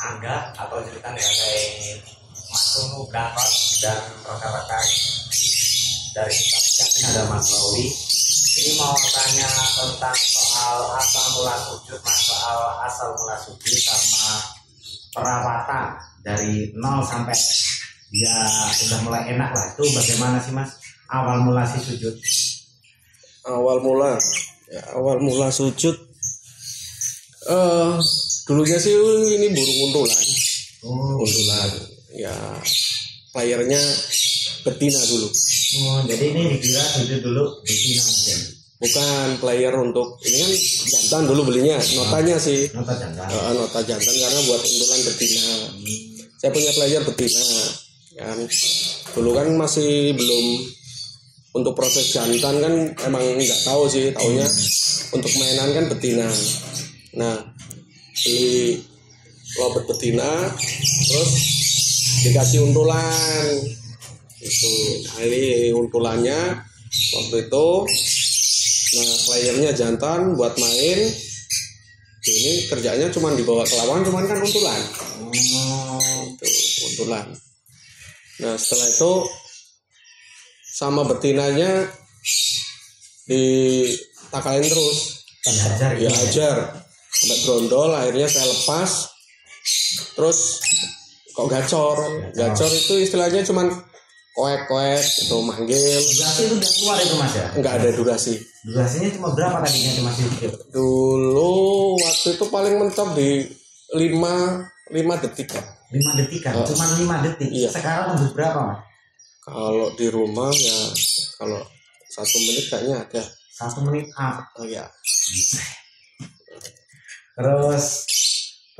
Angga atau cerita dari Mas Tunu Gatot dan rekan-rekan dari Jatin, ada Mas Rowi. Ini mau tanya tentang soal asal mula sujud, soal asal mula sujud sama perawatan dari 0 sampai ya sudah mulai enak lah. Itu bagaimana sih Mas awal mula si sujud? Awal mula sujud dulunya sih ini burung untulan. Untulan ya, playernya betina dulu. Jadi ini dikira sujud dulu betina mungkin. Bukan player untuk ini kan jantan dulu belinya, notanya sih. Nota jantan. Nota jantan karena buat untulan betina. Saya punya player betina. Kan dulu kan masih belum untuk proses jantan kan, emang nggak tahu sih, taunya untuk mainan kan betina. Nah, beli lobet betina terus dikasih untulan itu. Nah, ini untulannya waktu itu. Nah, playernya jantan buat main. Ini kerjanya cuma dibawa ke lawan, cuman kan untulan. Itu untulan. Nah, setelah itu sama betinanya ditakalin terus. Ajar sampai brondol, akhirnya saya lepas. Terus kok gacor itu istilahnya cuman koek itu manggil. Durasi itu udah keluar itu Mas ya? Enggak ada durasi. Durasinya cuma berapa tadinya itu Mas? Dulu waktu itu paling mentok di 5 detik ya. 5 detik kan? Cuma 5 detik. Iya. Sekarang tembus berapa Mas? Kalau di rumah ya, kalau 1 menit kayaknya ada. 1 menit up. Oh ya.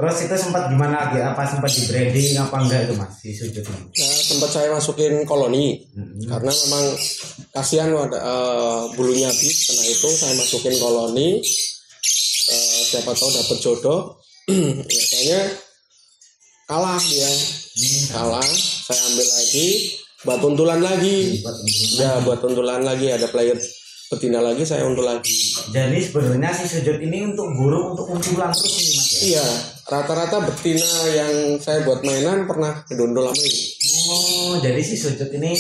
Terus itu sempat gimana lagi? Apa sempat di breeding apa enggak itu Mas di sujud ini? Nah, sempat saya masukin koloni. Karena memang kasihan ada bulunya habis. Karena itu saya masukin koloni. Siapa tahu dapat jodoh. Biasanya kalah dia. Kalah, saya ambil lagi, buat untulan lagi. Buat untulan lagi, ada player betina lagi, saya untul lagi. Jadi sebenarnya si sujud ini untuk burung, untuk untulan terus ini Mas ya? Iya, rata-rata betina yang saya buat mainan pernah kedondol sama ini. Jadi si sujud ini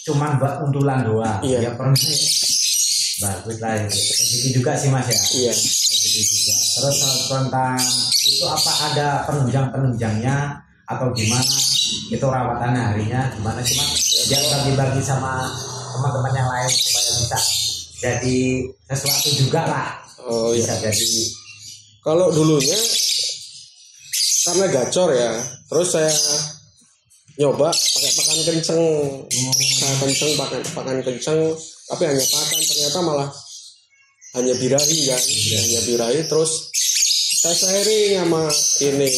cuma buat untulan doang. Iya. Ya pernah. Bagus lah itu. Rezeki juga sih Mas ya. Iya. Rezeki juga. Terus tentang itu apa ada penunjangnya atau gimana? Itu rawatannya harinya gimana sih Mas? Biar bagi-bagi sama teman-teman yang lain supaya bisa jadi sesuatu juga lah. Bisa jadi. Kalau dulunya karena gacor ya, terus saya nyoba pakai pakan kenceng. Pakan kenceng, tapi hanya pakan, ternyata malah hanya birahi kan. Hanya birahi. Terus saya sharing sama ini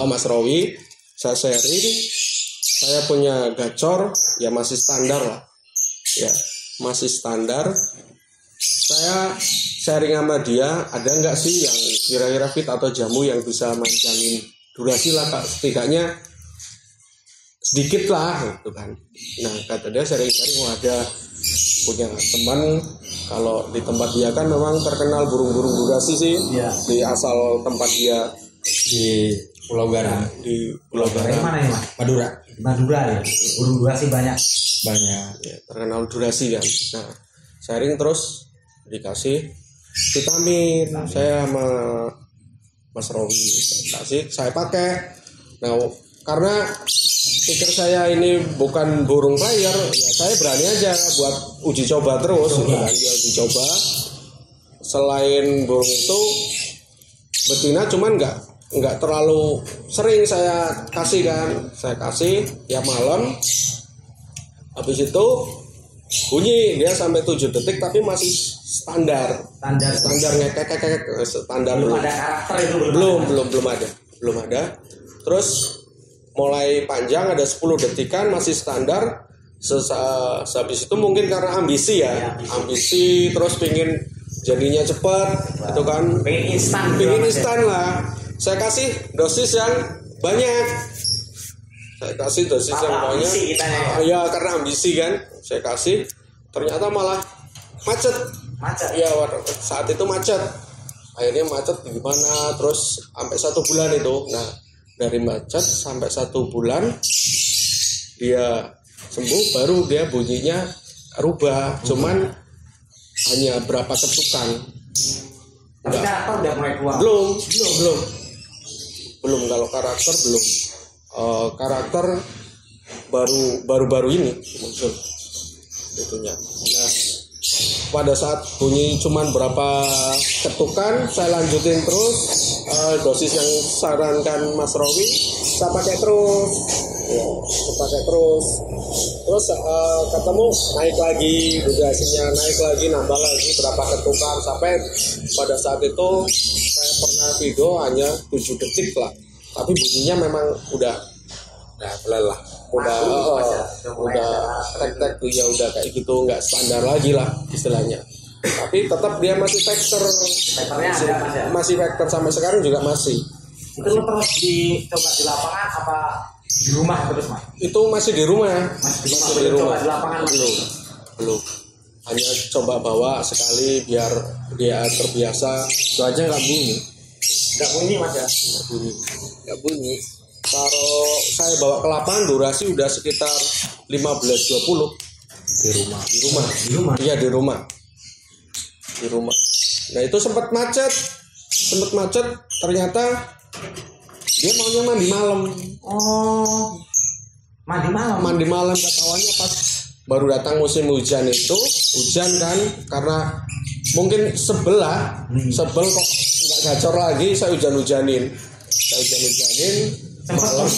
Mas Rowi. Saya sharing, saya punya gacor ya masih standar lah. Ya, masih standar. Saya sharing sama dia, ada nggak sih yang kira-kira fit atau jamu yang bisa manjangin durasi lah Kak, setidaknya sedikit lah gitu kan. Nah, kata dia sharing-sharing, ada punya teman, kalau di tempat dia kan memang terkenal burung-burung durasi sih. Ya. Di asal tempat dia Di Pulau Garam. Di Pulau Garam. Mana ya Mas? Madura ya. Burung durasi banyak Ya, terkenal durasi kan. Nah, sharing terus dikasih vitamin. Saya sama Mas Rowi kasih, saya pakai. Nah, karena pikir saya ini bukan burung player, ya saya berani aja buat uji coba terus. Uji coba. Selain burung itu, betina cuman nggak terlalu sering saya kasih kan. Saya kasih tiap malam. Habis itu bunyi dia sampai 7 detik tapi masih standar ngekek standar. Belum ada karakter itu belum ada. Terus mulai panjang ada 10 detikan masih standar. Habis itu mungkin karena ambisi ya. Ambisi terus pingin jadinya cepat itu kan, pingin instan lah. Saya kasih dosis yang banyak. Ya karena ambisi kan. Saya kasih, ternyata malah macet. Ya saat itu macet. akhirnya macet gimana, terus sampai 1 bulan itu. Nah dari macet sampai 1 bulan dia sembuh, baru dia bunyinya rubah, cuman hanya berapa ketukan. Tapi karakter udah mulai keluar. Belum kalau karakter belum. Karakter baru ini muncul itunya. Nah pada saat bunyi cuman berapa ketukan, saya lanjutin terus dosis yang sarankan Mas Rowi, saya pakai terus, terus ketemu naik lagi, durasinya naik lagi, nambah lagi berapa ketukan, sampai pada saat itu saya pernah video hanya 7 detik lah, tapi bunyinya memang udah lelah, udah tek ya, udah kayak gitu, nggak standar lagi lah istilahnya. Tapi tetap dia masih vector, masih vector sampai sekarang juga masih. Itu terus dicoba di lapangan apa di rumah terus Mas? Itu masih di rumah. Masih di rumah. Coba di lapangan belum. Hanya coba bawa sekali biar dia terbiasa. Itu aja nggak bunyi. Nggak bunyi Mas ya? Nggak bunyi. Kalau saya bawa ke lapangan durasi udah sekitar 15-20 di rumah. Iya di rumah. Nah itu sempat macet ternyata dia maunya mandi malam. Oh, mandi malam ketawanya pas baru datang musim hujan itu, hujan kan, karena mungkin sebel kok nggak gacor lagi, saya hujan-hujanin malam.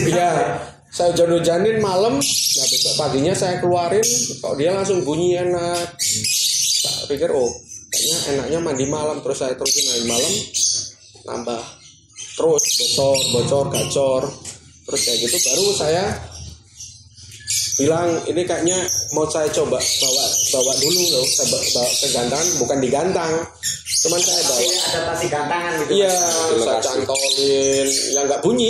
Iya, saya hujan-hujanin malam. Nah besok paginya saya keluarin, kok dia langsung bunyi enak. Saya pikir kayaknya enaknya mandi malam, terus saya terusin mandi malam, nambah terus bocor gacor, terus kayak gitu. Baru saya bilang ini kayaknya mau saya coba bawa dulu loh, saya bawa ke gantang, bukan digantang, cuman saya bawa adaptasi gantangan gitu. Iya, saya cantolin, yang nggak bunyi,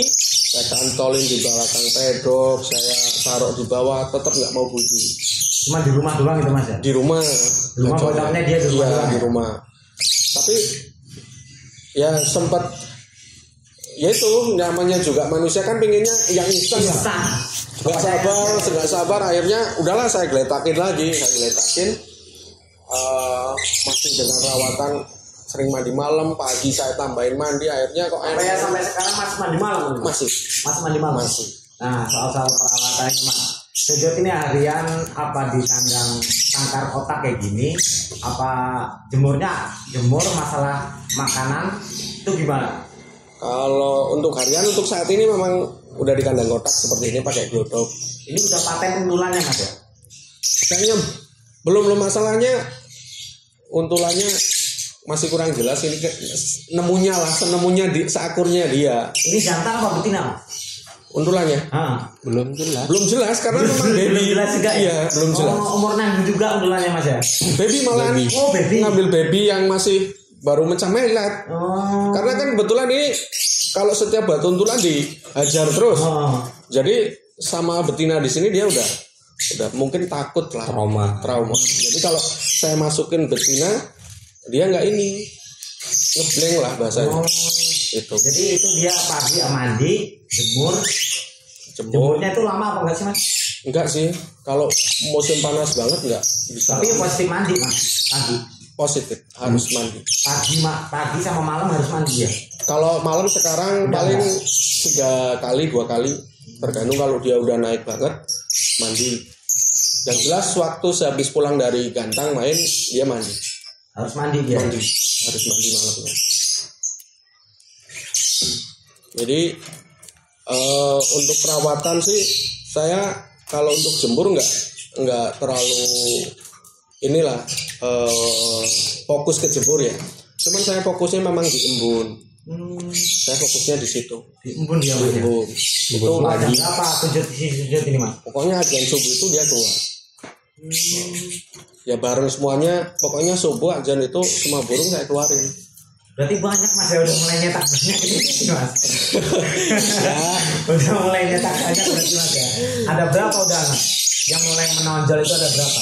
saya cantolin di belakang pedok, saya taruh di bawah, tetap nggak mau bunyi. Cuma di rumah doang gitu Mas ya? Di rumah kodamnya dia di rumah. Iya, di rumah. Tapi ya sempat, ya itu namanya juga manusia kan pengennya yang instan. Nggak sabar, akhirnya udahlah saya geletakin lagi, masih dengan rawatan, sering mandi malam, pagi saya tambahin mandi, akhirnya kok sampai sekarang masih mandi malam? Masih mandi malam? Masih. Nah soal perawatan ini Mas, sejauh ini harian apa di kandang tangkar kotak kayak gini, apa jemur masalah makanan itu gimana? Kalau untuk harian, untuk saat ini memang udah di kandang kotak seperti ini pakai glodok. Ini udah paten untulannya Mas ya? Kayaknya belum masalahnya, untulannya masih kurang jelas. Ini senemunya seakurnya dia. Ini jantan apa betina? Untulannya? Belum jelas karena memang baby. Belum jelas juga ya? Iya, belum jelas. Umurnya juga untulannya Mas ya? Baby malahan. Baby. Ngambil baby yang masih baru mencah-melet. Karena kan kebetulan ini kalau setiap batu untulan dihajar terus. Jadi sama betina di sini dia udah mungkin takut lah, trauma. Jadi kalau saya masukin betina, dia nggak ngeblank lah bahasanya. Itu. Jadi itu dia pagi mandi, jemurnya itu lama apa enggak sih Mas? Enggak sih, kalau musim panas banget enggak bisa. Tapi positif mandi Mas, pagi. Positif harus mandi. Pagi sama malam harus mandi ya. Kalau malam sekarang paling 2 kali, tergantung kalau dia udah naik banget mandi. Yang jelas waktu sehabis pulang dari gantang main dia mandi. Harus mandi dia. Harus mandi malamnya. Jadi untuk perawatan sih saya kalau untuk jemur nggak terlalu fokus ke jemur ya. Cuman saya fokusnya memang di embun. Saya fokusnya di situ. Di embun dia Mas. Itu lagi. Apa sujud ini Mas? Pokoknya azan subuh itu dia keluar. Ya bareng semuanya. Pokoknya subuh azan itu semua burung saya keluarin. Berarti banyak Mas ya udah mulai nyetak banyak ini Mas. Udah mulai nyetak banyak berarti Mas ya. Ada berapa udah Mas? Yang mulai menonjol itu ada berapa?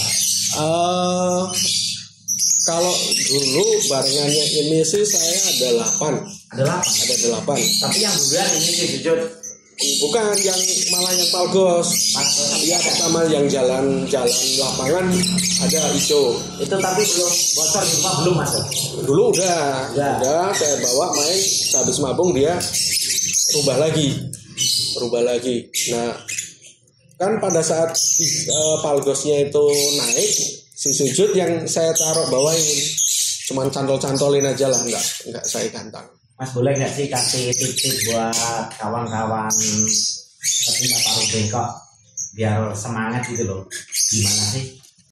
Kalau dulu barengannya ini sih saya ada 8. Ada 8. Tapi yang duluan ini sih jujur. Bukan yang malah yang Palgos. Iya, pertama yang jalan lapangan ada hijau. Itu tapi belum bocor di rumah belum Mas. Dulu udah saya bawa main, habis mabung dia rubah lagi. Nah, kan pada saat Palgosnya itu naik, si sujud yang saya taruh bawain, cuman cantol-cantolin aja lah, nggak saya gantang. Mas boleh nggak sih kasih tips buat kawan-kawan pecinta paru bengkok biar semangat gitu loh? Gimana sih